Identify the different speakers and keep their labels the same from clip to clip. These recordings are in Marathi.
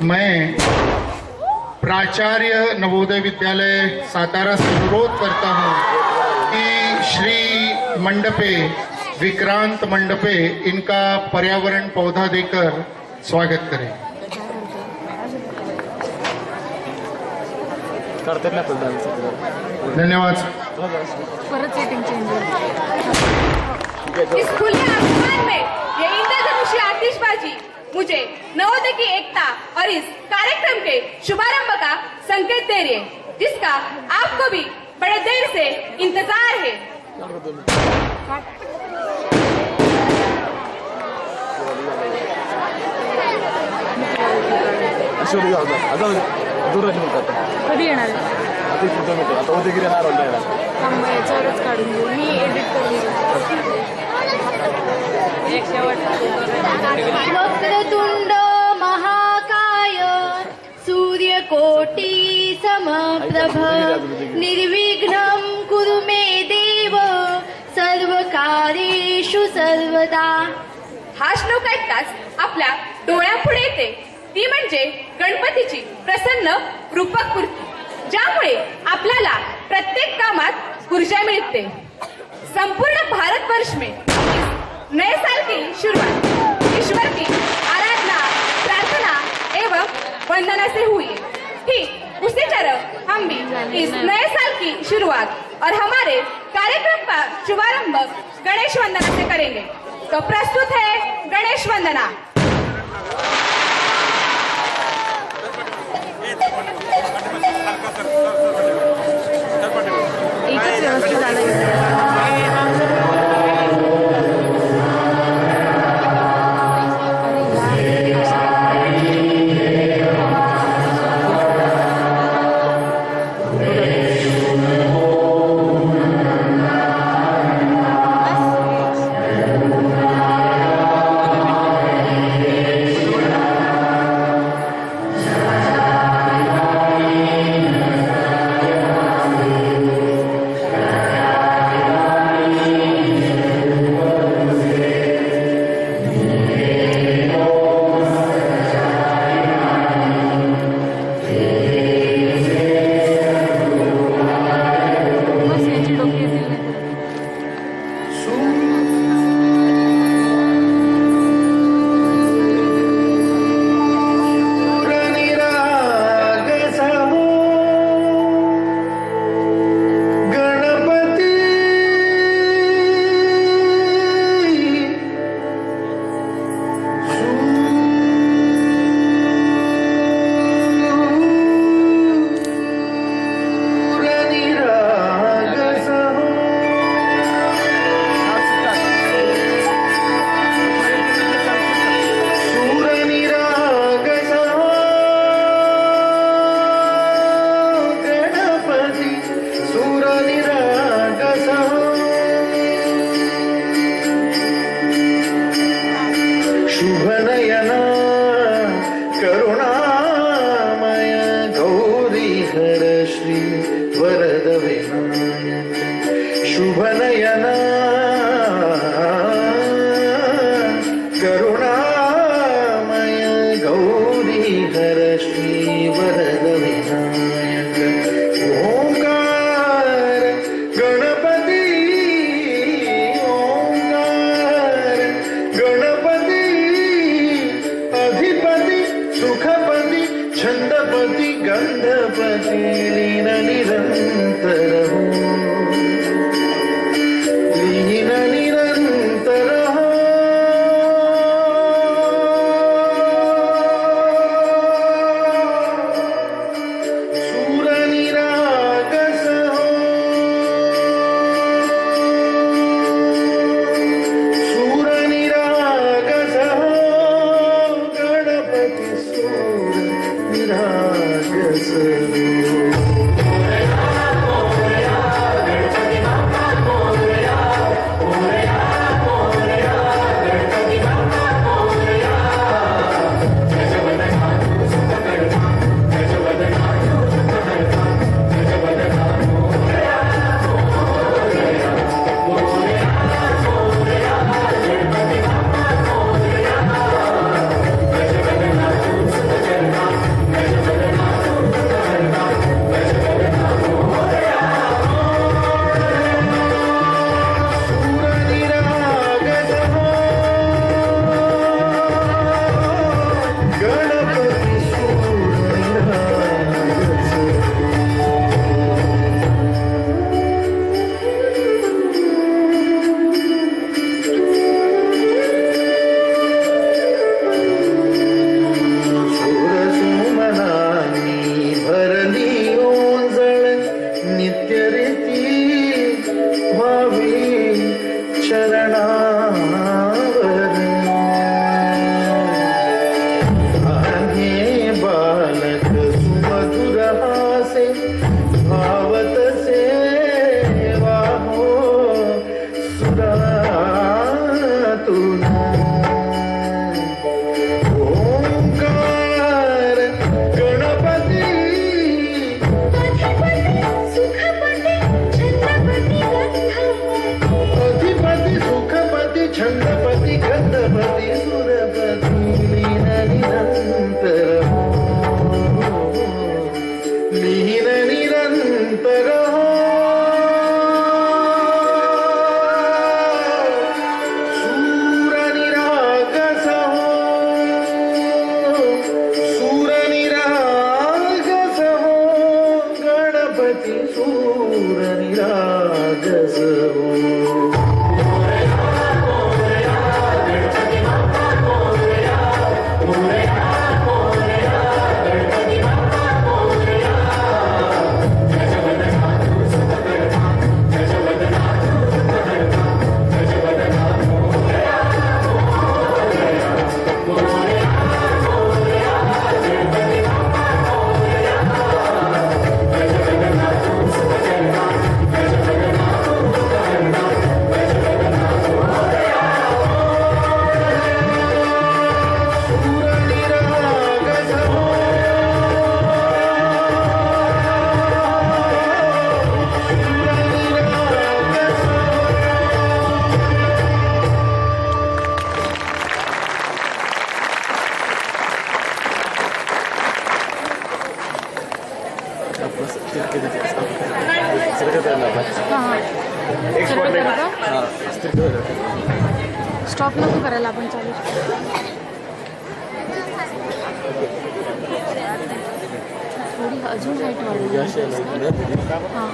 Speaker 1: मैं प्राचार्य नवोदय विद्यालय सातारा से अनुरोध करता हूं कि श्री मंडपे विक्रांत मंडपे इनका पर्यावरण पौधा देकर स्वागत करें। धन्यवाद।
Speaker 2: इस खुले आसमान में ये इंद्रधनुषी आतिशबाजी मुझे नवोदय की एकता और इस कार्यक्रम के शुभारंभ का संकेत दे रही है, जिसका आपको भी बड़े देर से इंतजार है।
Speaker 3: कधी येणार आता उद्यागिरी याच्यावरच काढून घेऊ मी एडिट करून
Speaker 4: वक्रतुंड महाकाय सूर्यकोटि समप्रभ निर्विघ्नं कुरु मे देव सर्वकार्येषु सर्वदा।
Speaker 2: हा श्लोक ऐकताच आपल्या डोळ्यापुढे येते ती म्हणजे गणपतीची प्रसन्न रूपक मूर्ती, ज्यामुळे आपल्याला प्रत्येक कामात ऊर्जा मिलते। संपूर्ण भारतवर्ष में नए साल की शुरुआत ईश्वर की आराधना, प्रार्थना एवं वंदना से हुई है। ठीक उसी तरह हम भी इस नए साल की शुरुआत और हमारे कार्यक्रम का शुभारंभ गणेश वंदना से करेंगे। तो प्रस्तुत है गणेश वंदना।
Speaker 3: एकच व्यवस्थित झालं स्टॉप नको करायला आपण चालू थोडी अजून हाईट वाढली हां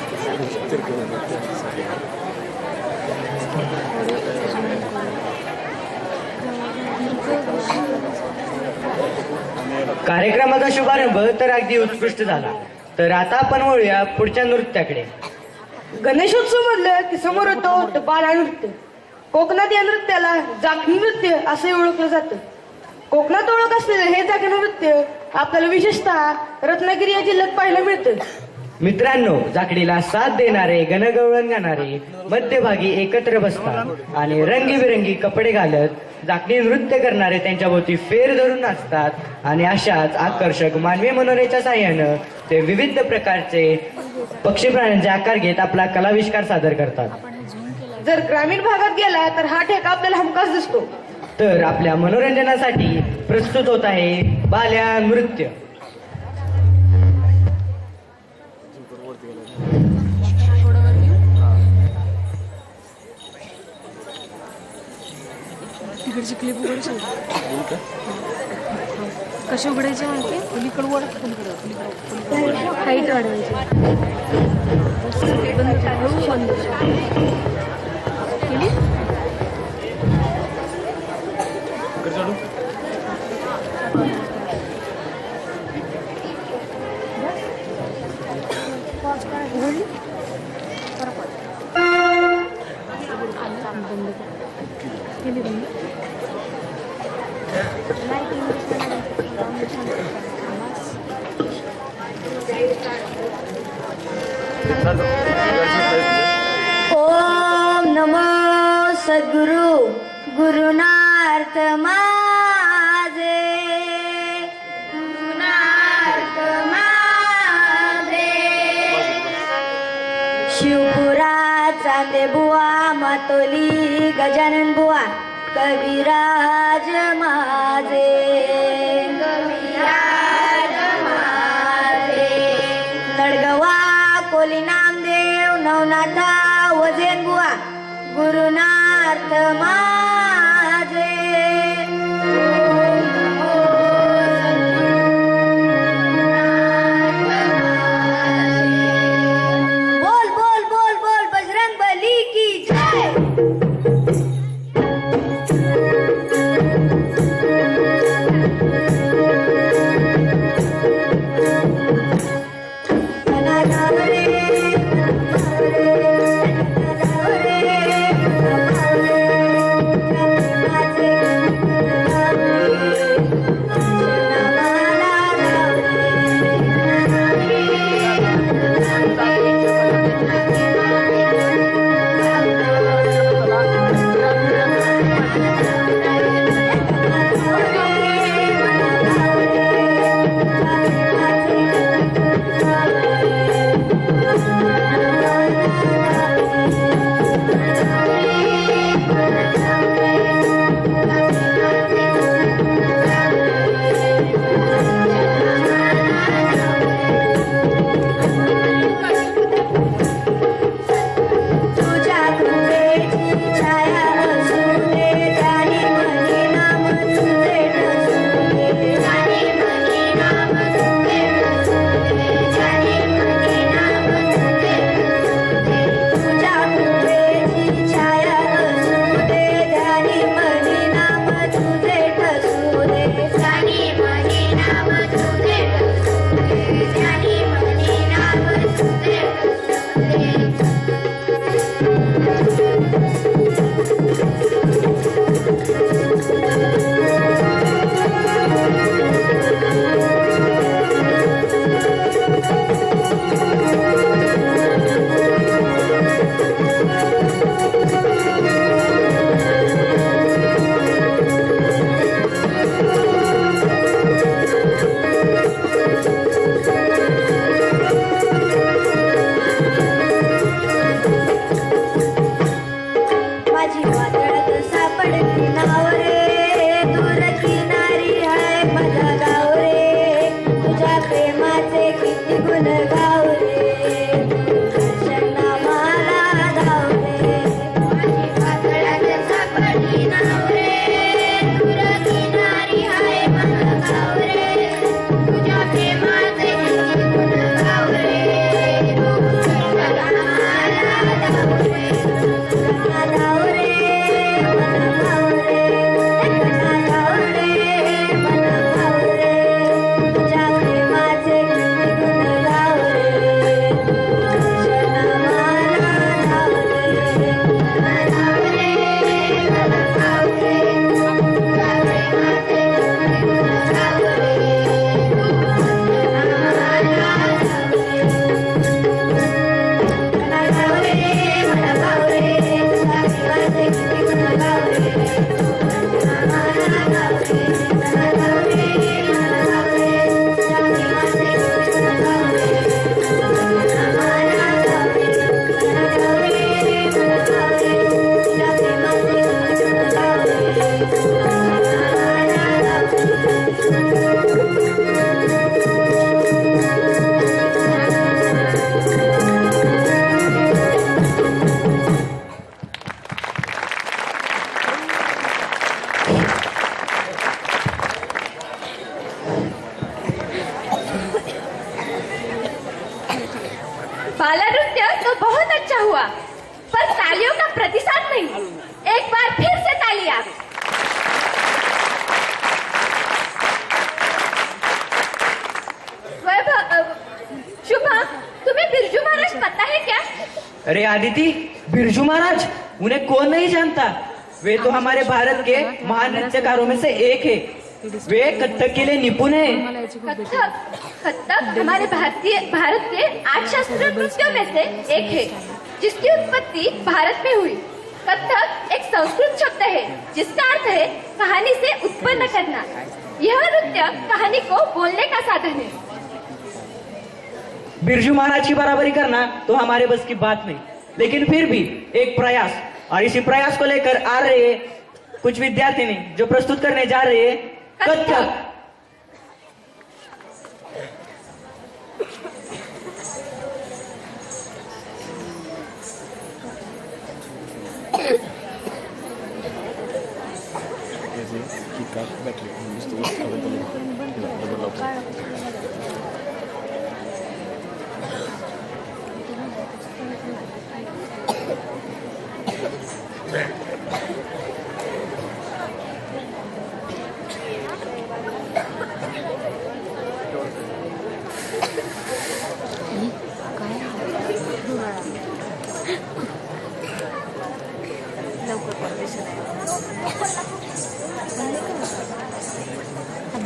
Speaker 5: कार्यक्रमाचा शुभारंभ तर अगदी उत्कृष्ट झाला. तर आता आपण वळूया पुढच्या नृत्याकडे.
Speaker 6: गणेशोत्सव म्हणलं की समोर होतो बाला नृत्य. कोकणात या नृत्याला जाखणी नृत्य असे ओळखलं जातं. कोकणात ओळख असलेलं हे जाखणी नृत्य आपल्याला विशेषतः रत्नागिरी या जिल्ह्यात पाहायला मिळतं.
Speaker 5: मित्रांनो, जाकडीला साथ देणारे गणगवळण गाणारे मध्यभागी एकत्र बसतात आणि रंगीबिरंगी कपडे घालत जाकडी नृत्य करणारे त्यांच्या भोवती फेर धरून नाचतात आणि अशाच आकर्षक मानवी मनोरेच्या साह्यानं ते विविध प्रकारचे पक्षी प्राण्यांचे आकार घेत आपला कलाविष्कार सादर करतात.
Speaker 6: जर ग्रामीण भागात गेला तर हा ठेका आपल्याला हमखास दिसतो.
Speaker 5: तर आपल्या मनोरंजनासाठी प्रस्तुत होत आहे बाल्या नृत्य.
Speaker 3: तिकडची क्लिप उघडायची कशी उघडायची माहिती पलीकडवर हाईट वाढवायची बंद हळू बंद केली उघडली बंद केली बंद
Speaker 4: ओम नमो सद्गुरु गुरुनार्थ माझे गुरुनार्थ माझे शिवपुरा चांदे बुवा मातोली गजानन बुवा कविराज माझे कविराज माझे नडगवा कोली नामदेव नवनाथा वजेन बुवा गुरुनार्थ माझे बोल बोल बोल बोल बजरंग बली की जय
Speaker 5: अरे आदिति, बिरजू महाराज उन्हें कौन नहीं जानता। वे तो हमारे भारत के महान नृत्यकारों में से एक है। वे कथक के लिए निपुण है।
Speaker 3: मला याची खूप भीती
Speaker 2: कथक कथक हमारे भारत के 8 शास्त्रीय नृत्यों में से एक है, जिसकी उत्पत्ति भारत में हुई। कथक एक संस्कृत शब्द है जिसका अर्थ है कहानी से उत्पन्न करना। यह नृत्य कहानी को बोलने का साधन है।
Speaker 5: बिरजू महाराज की बराबरी करना तो हमारे बस की बात नहीं, लेकिन फिर भी एक प्रयास, और इसी प्रयास को लेकर आ रहे कुछ विद्यार्थी ने जो प्रस्तुत करने जा रहे हैं कथक।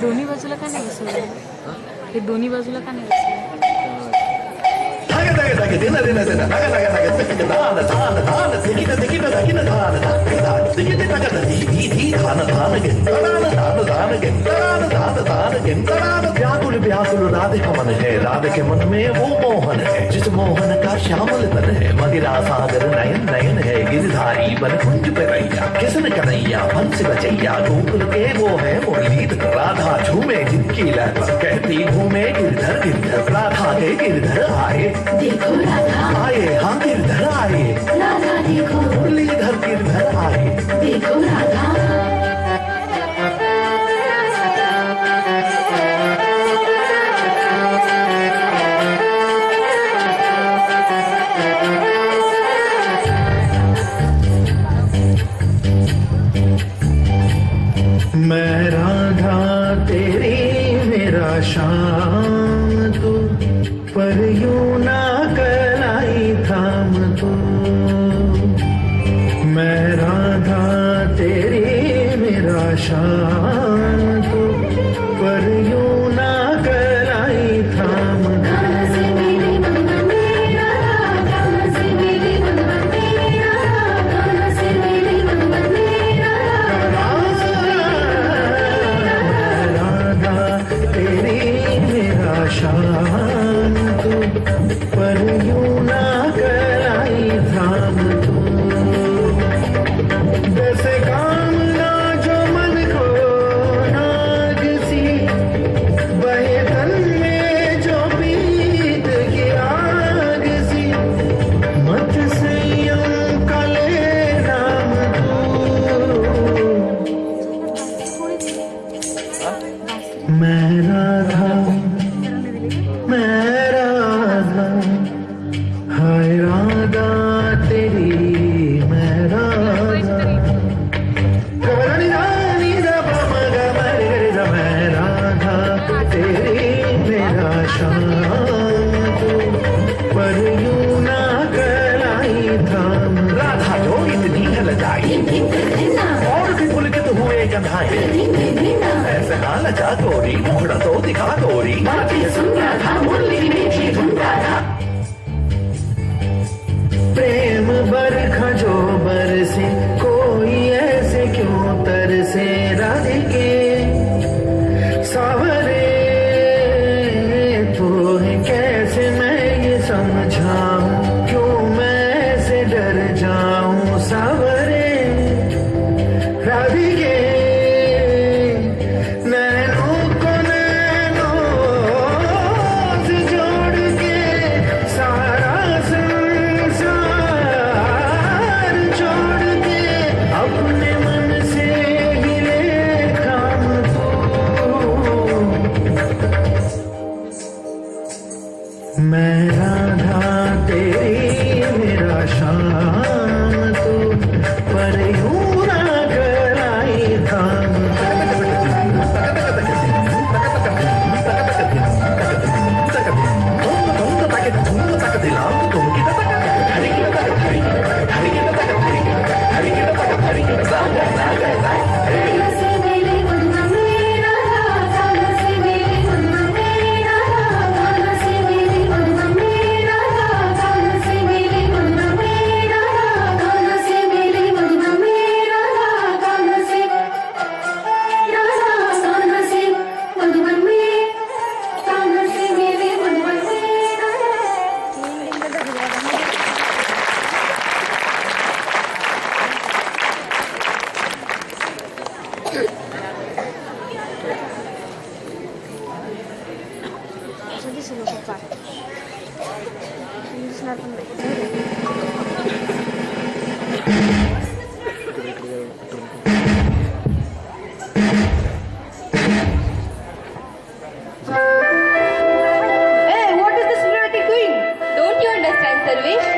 Speaker 3: दोन्ही बाजूला का नाही बसवलं? हे दोन्ही बाजूला का नाही बसवलं?
Speaker 7: व्याकुल व्याकुल राधे का मन है, राधे के मन में वो मोहन है, जिस मोहन का श्यामल तन है। मदिरा सागर नयन नयन है, गिरधारी बन कुंज पे रैया, किसन कन्हैया हंस बचैया, गोकुल के वो है मुरलीधर। राधा झूमे जिनकी लहर पर, कहती घूमे गिरधर गिरधर। राधा के गिरधर आए,
Speaker 4: देखो राधा
Speaker 7: आए हाँ गिरधर आए,
Speaker 4: राधा देखो
Speaker 7: मुरलीधर गिरधर आए।
Speaker 4: देखो राधा
Speaker 7: मैं राधा तेरी मेरा शाम तू, पर यूं ना कलाई थाम तू। मैं राधा तेरी मेरा शाम तू, पर यूं ना कलाई थाम तू। शाम तू, पर यूं ना कलाई थाम तू। जैसे कामना जो मन को नाग सी, बहे तन में जो पीत की आग सी। मत संयम का ले नाम तू। मैं राधा मैं राधा, हाय राधा तेरी मैं राधा। गवरानी रानी रबा मगा मरे रे, मैं राधा तेरी मेरा शाम तू, पर यूं ना कलाई थाम। राधा जो इतनी है लजाई, और भी पुलकित हुए गंधाए। ऐसे ना लजा गोरी, मुखड़ा तो दिखा गोरी। प्रेम बरखा जो बरसे, कोई ऐसे क्यों तरसे। राधिके सावरे तो है, कैसे मैं ये समझाऊं, क्यों मैं ऐसे डर जाऊं। सावरे राधिके नैनों को नैनों से जोड़ के, सारा संसार छोड़ के।
Speaker 6: Hey, what is this lunatic doing?
Speaker 2: Don't you understand, Sarvesh?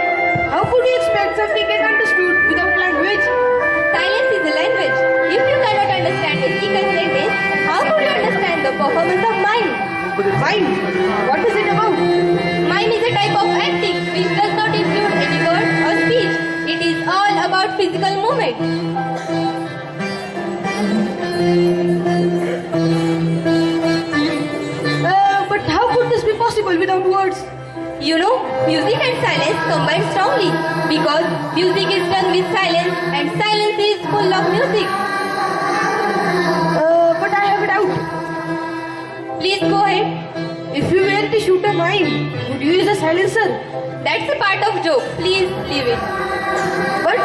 Speaker 6: How could you expect something get understood without language?
Speaker 2: Silence is a language. If you cannot understand the speaker's sentence, how could you understand the performance of mime?
Speaker 6: Mime? What is it about?
Speaker 2: Mime is a type of acting which does not include any word or speech. It is all about physical movement.
Speaker 6: But how could this be possible without words?
Speaker 2: You know, music and silence combine strongly because music is done with silence and silence is full of music.
Speaker 6: But I have a doubt.
Speaker 2: Please go ahead.
Speaker 6: If you were to shoot a mime, would you use a silencer?
Speaker 2: That's a part of joke. Please leave it.
Speaker 6: But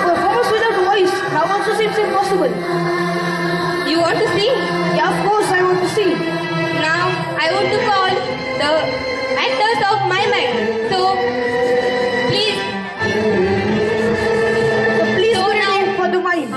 Speaker 6: performance without voice now also seems impossible.
Speaker 2: You want to see?
Speaker 6: Yeah, of course I want to see.
Speaker 2: Now I want to call the actors of my mind. So please.
Speaker 6: Please
Speaker 2: So
Speaker 6: put it
Speaker 2: now-
Speaker 6: in for the mime.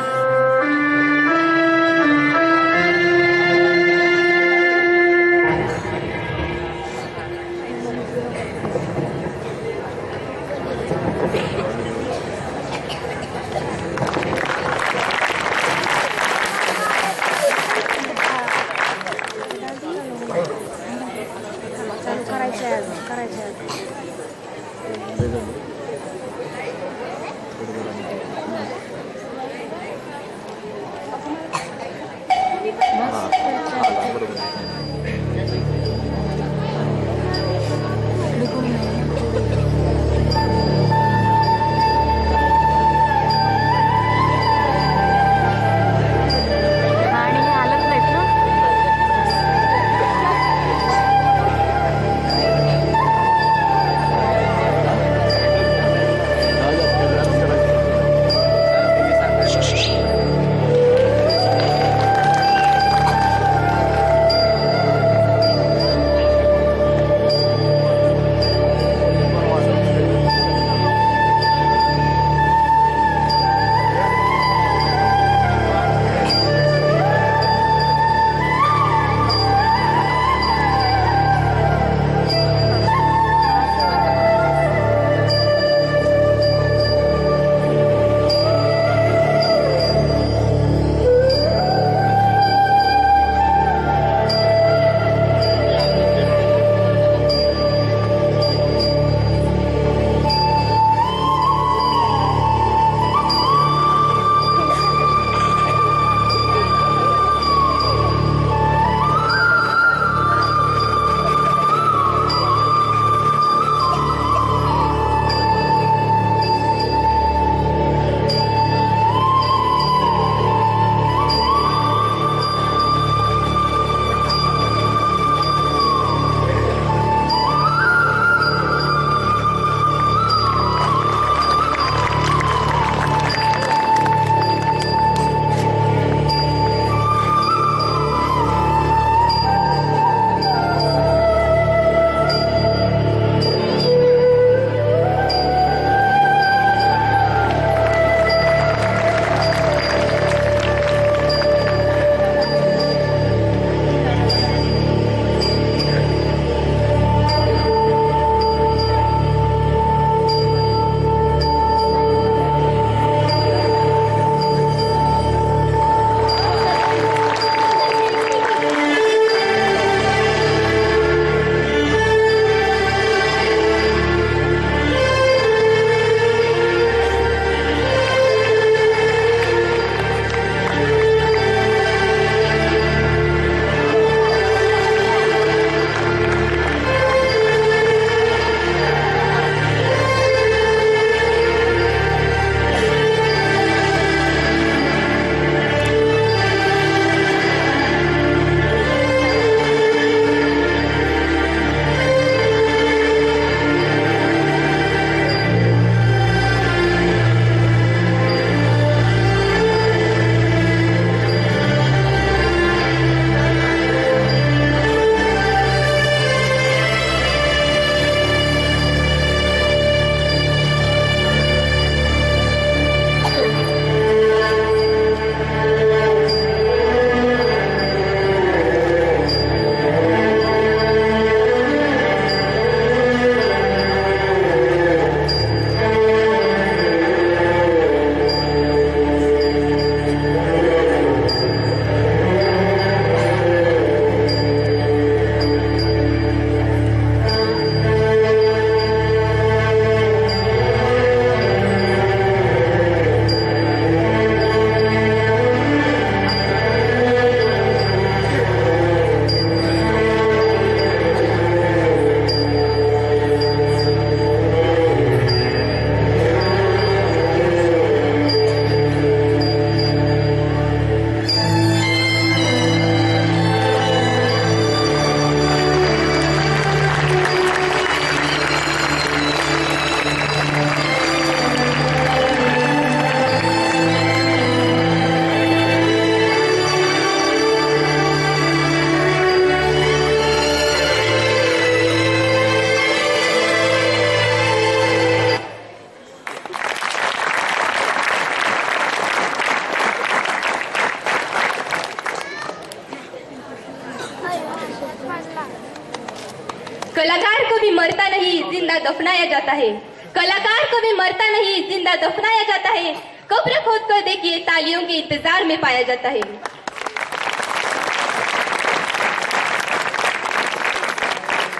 Speaker 2: कलाकार कभी मरता नहीं जिंदा दफनाया जाता है, कलाकार कभी मरता नहीं जिंदा दफनाया जाता है, कब्र खोद कर देखिए तालियों के इंतजार में पाया जाता है।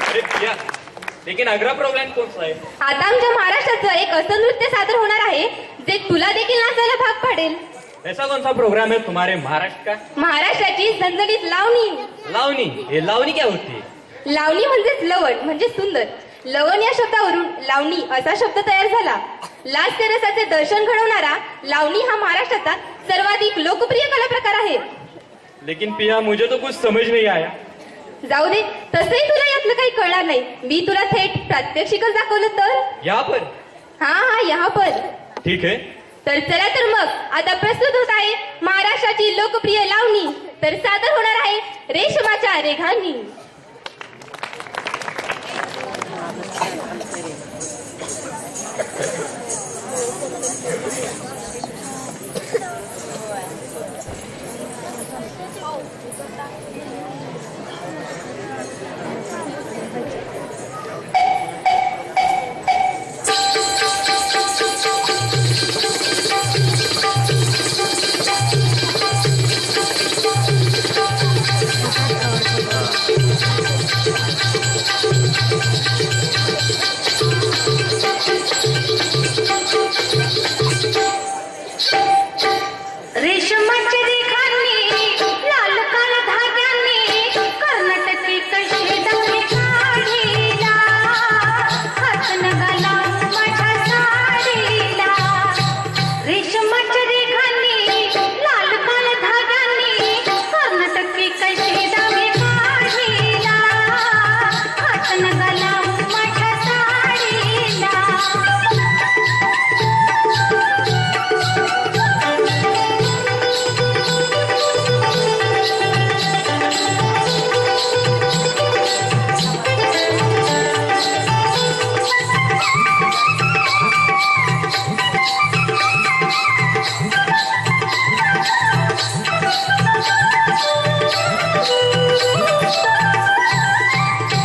Speaker 8: अरे प्रिया, लेकिन अगला प्रोग्राम कोणता आहे?
Speaker 2: आता आमच्या महाराष्ट्राचं एक असं नृत्य सादर होणार आहे जे तुला देखील नाचायला भाग पाडेल।
Speaker 8: ऐसा कौन सा प्रोग्राम है तुम्हारे महाराष्ट्र का?
Speaker 2: महाराष्ट्राची झणझणीत लावणी।
Speaker 8: लावणी, ये लावणी क्या होती है?
Speaker 2: लावणी म्हणजेच लवण म्हणजे सुंदर। लवण या शब्दावरून लावणी असा शब्द तयार झाला। लास्य रसाचे दर्शन घडवणारा लावणी हा महाराष्ट्राचा सर्वाधिक लोकप्रिय कला प्रकार आहे।
Speaker 8: लेकिन प्रिया, मुझे तो कुछ समझ नहीं आया।
Speaker 2: जाऊ दे, तसंही तुला यातलं काही कळणार नाही। मी तुला थेट प्रात्यक्षिकच दाखवलं तर?
Speaker 8: यहाँ पर?
Speaker 2: हा, यहाँ पर।
Speaker 8: ठीक है।
Speaker 2: तर चला तर मग आता प्रस्तुत होत आहे महाराष्ट्राची लोकप्रिय लावणी। तर सादर होणार आहे रेशमाच्या रेघांनी।
Speaker 4: रेशमाच्या रेखांनी लाल काळ धाग्यांनी कर्नाटकी कशी दावे काढीला हात नगाला माझ्या साडीला रेशमाच्या रेखांनी लाल काळ धाग्यांनी कर्नाटकी कशी दावे काढीला हात नगाला माझ्या साडीला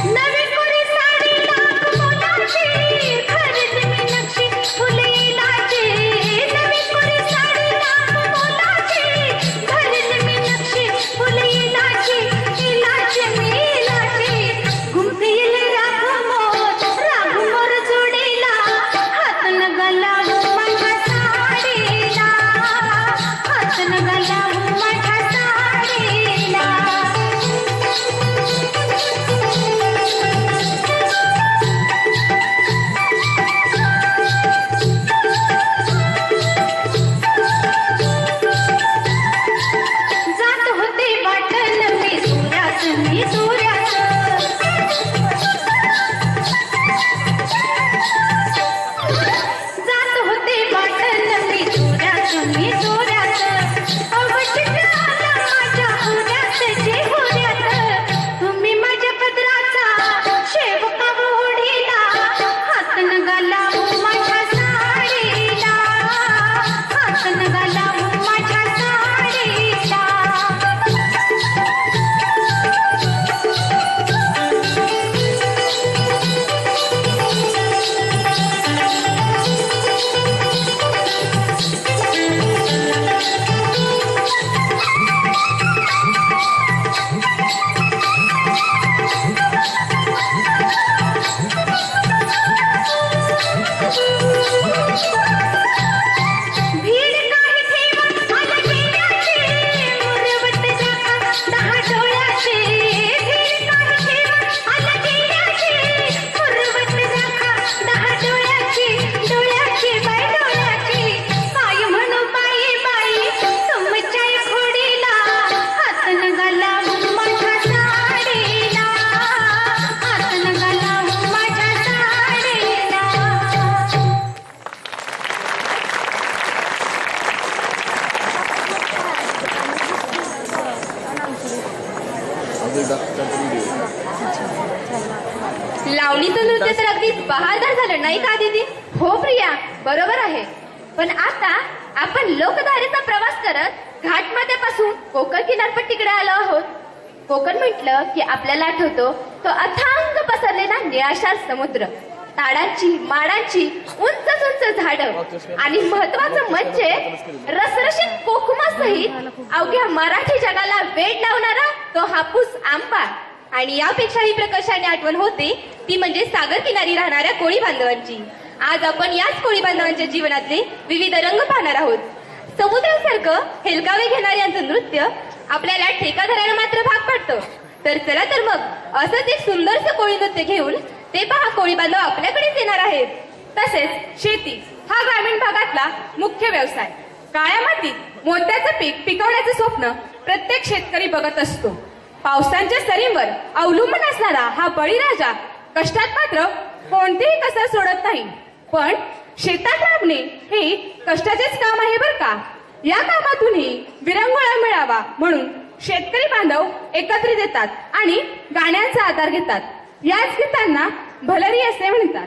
Speaker 4: नवी कोरी साडीला मोलाची खरेदी मी नक्षी फुलेलाची नवी कोरी साडीला मोलाची खरेदी मी नक्षी फुलेलाची इलाची मिलाची घुमतील राघमोर जोडीला हात नगाला माझ्या साडीला हात नगाला माझ्या साडीला जात होते वाटण मी सूर्याच जात होते वाटण मी सूर्याच अवश्य आला माझ्या हुऱ्यात जे हुऱ्यात तुम्ही माझ्या पदराचा शेवका ओढीला हात नगाला माझ्या साडीला हात नगाला माझ्या साडीला भीड काही ठेवा आला गेल्याची मुरवत जाका 10 डोळ्याची भीड काही ठेवा आला गेल्याची मुरवत जाका 10 डोळ्याची बाई डोळ्याची बाई म्हणू बाई तुमच्या खोडीला हात नगाला माझ्या साडीला हात नगाला माझ्या साडीला
Speaker 2: लावणीचं नृत्य तर अगदी बहारदार झालं नाही का दीदी? हो प्रिया, बरोबर आहे। पण आता आपण लोकधारेचा प्रवास करत घाटमाथ्यापासून कोकण किनारपट्टीकडे आलो आहोत। कोकण म्हटलं की आपल्याला आठवतो तो अथांग पसरलेला निळाशार समुद्र, ताडांची माडांची उंच उंच झाडं आणि महत्वाचं म्हणजे रसरशीत कोकमासहित अवघ्या मराठी जगाला वेड लावणारा तो हापूस आंबा. आणि यापेक्षाही प्रकर्षाने आठवण होते ती म्हणजे सागर किनारी राहणाऱ्या कोळी बांधवांची. आज आपण याच कोळी बांधवांच्या जीवनातले विविध रंग पाहणार आहोत. समुद्रासारखं हेलकावे घेणारे यांचं नृत्य आपल्याला ठेका धरायला मात्र भाग पडतं. तर चला तर मग असंच एक सुंदरसं कोळी नृत्य घेऊन ते पहा कोळी बांधव आपल्याकडेच येणार आहेत. तसेच शेती हा ग्रामीण भागातला मुख्य व्यवसाय. काळ्या मातीत मोत्याचं पीक पिकवण्याचं स्वप्न प्रत्येक शेतकरी बघत असतो. पावसांच्या सरींवर अवलंबून असणारा हा बळीराजा कष्टात मात्र कोणतेही कसर सोडत नाही. पण शेतात राबणे हे कष्टाचेच काम आहे बर का. या कामातूनही विरंगुळा मिळावा म्हणून शेतकरी बांधव एकत्रित येतात आणि गाण्यांचा आधार घेतात. याच गीतांना भलरी असे म्हणतात.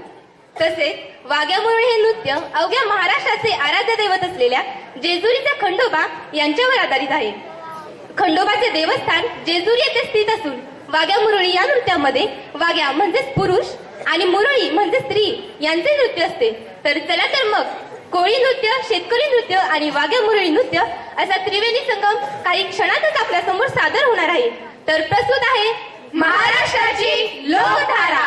Speaker 2: तसेच वाघ्यामुळे हे नृत्य अवघ्या महाराष्ट्राचे आराध्य दैवत असलेल्या जेजुरीचा खंडोबा यांच्यावर आधारित आहे. खंडोबाचे देवस्थान जेजुरी येथे स्थित असून वाघ्या मुरळी या नृत्यामध्ये वाघ्या म्हणजेच पुरुष आणि मुरळी म्हणजे स्त्री यांचे नृत्य असते. तर चला तर मग कोळी नृत्य, शेतकरी नृत्य आणि वाघ्या मुरळी नृत्य असा त्रिवेणी संगम काही क्षणातच आपल्या समोर सादर होणार आहे. तर प्रस्तुत आहे महाराष्ट्राची लोकधारा.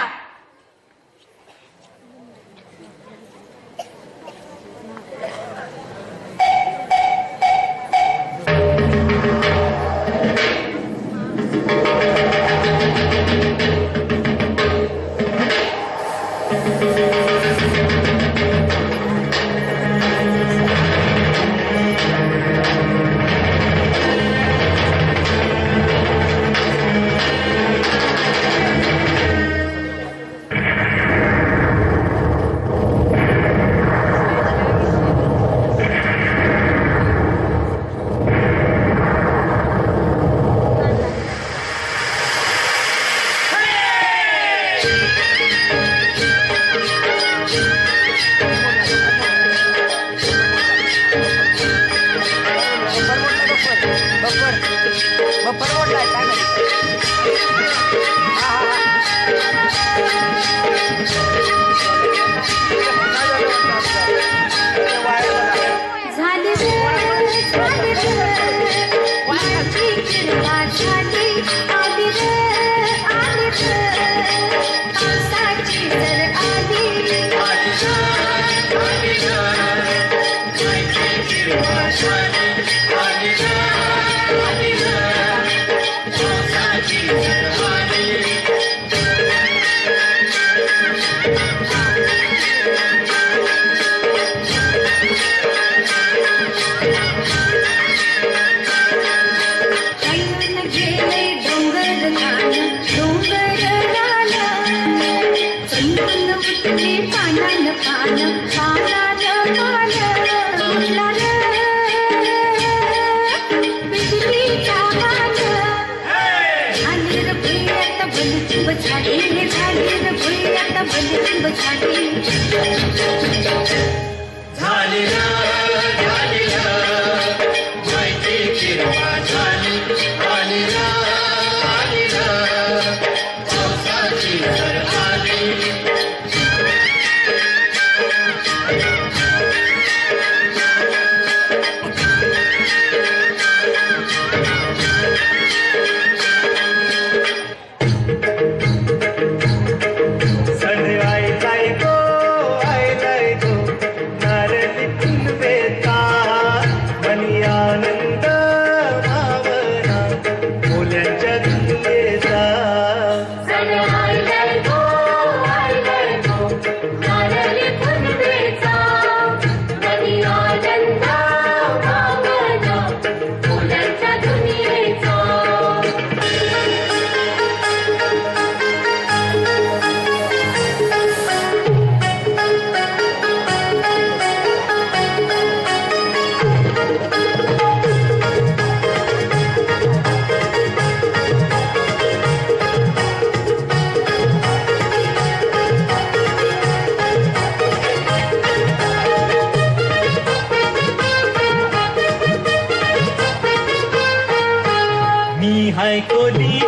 Speaker 9: हाय कोली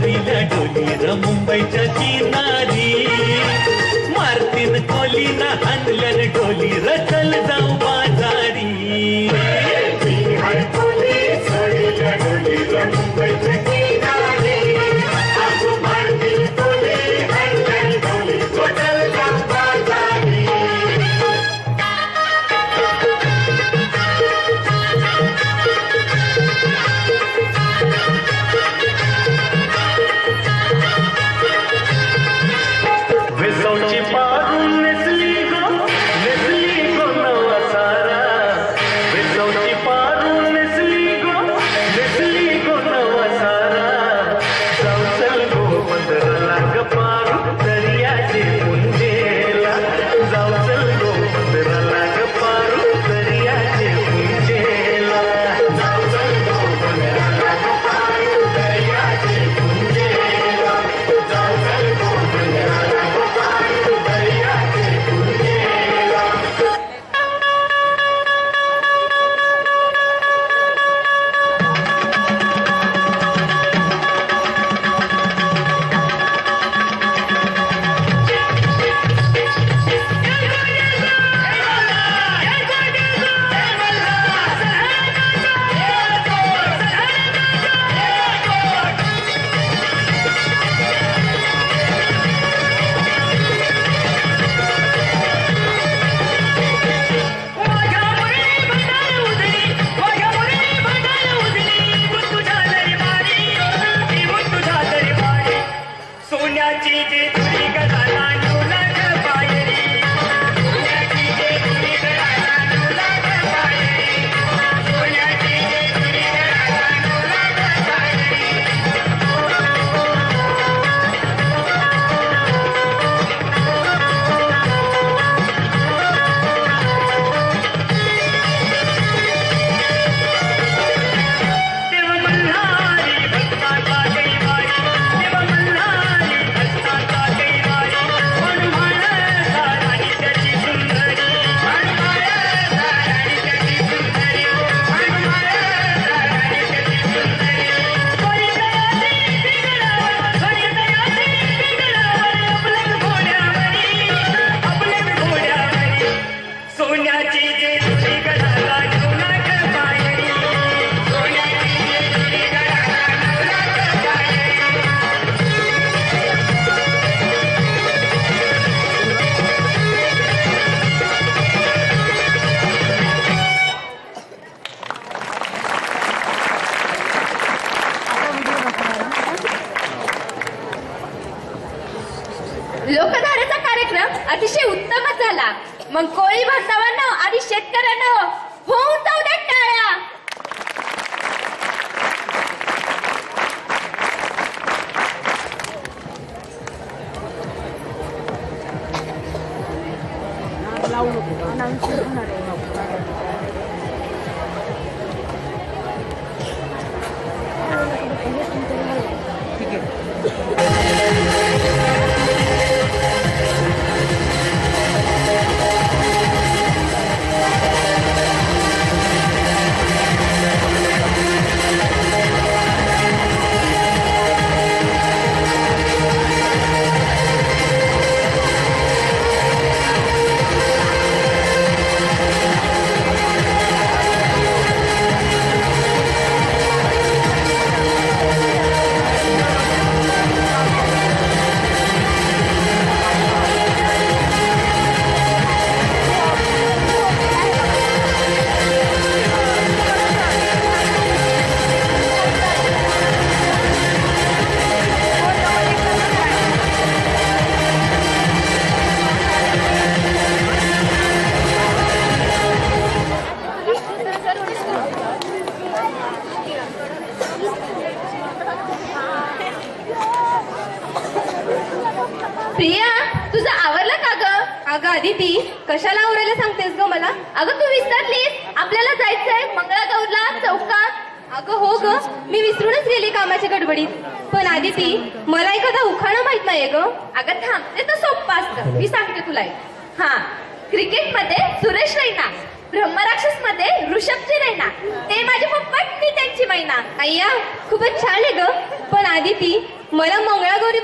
Speaker 9: चोरीला डोली र मुंबईच्या किनारी मारतीन कोलीना हाणल्यान डोली र चल जाऊ बाजारी वेसवची पारून नेसली गो नवा सारा वेसवची पारून नेसली गो नवा सारा जाऊ चल गो बंदराला गपारू दर्याचे पुंजेला जाऊ चल गो बंदराला गपारू दर्याचे पुंजेला जाऊ चल गो बंदराला गपारू दर्याचे पुंजेला जाऊ चल गो बंदराला
Speaker 2: लोकधारेचा कार्यक्रम अतिशय उत्तमच झाला. मग कोळी बांधवांनो आणि शेतकऱ्यांनो होऊन जाऊ द्या टाळ्या. प्रिया, तुझं आवरलं का ग? अगं आदिती, कशाला आवरायला सांगतेस ग मला? अगं तू विसरलीस, आपल्याला जायचंय मंगळागौरला चौकात. अगं हो ग, मी विसरूनच गेले कामाच्या गडबडीत. पण आदिती, मला एखादा उखाणा माहित नाहीये ग. अगं थांब, ते तर सोप्पं असतं, मी सांगते तुला. हा, क्रिकेटमध्ये सुरेश रैना, ब्रह्मराक्षस मध्ये ऋषभची रैना, ते माझे पप्पा मी त्यांची मैना. अय्या, खूपच छान आहे ग. पण आदिती, मला मंगळागौरी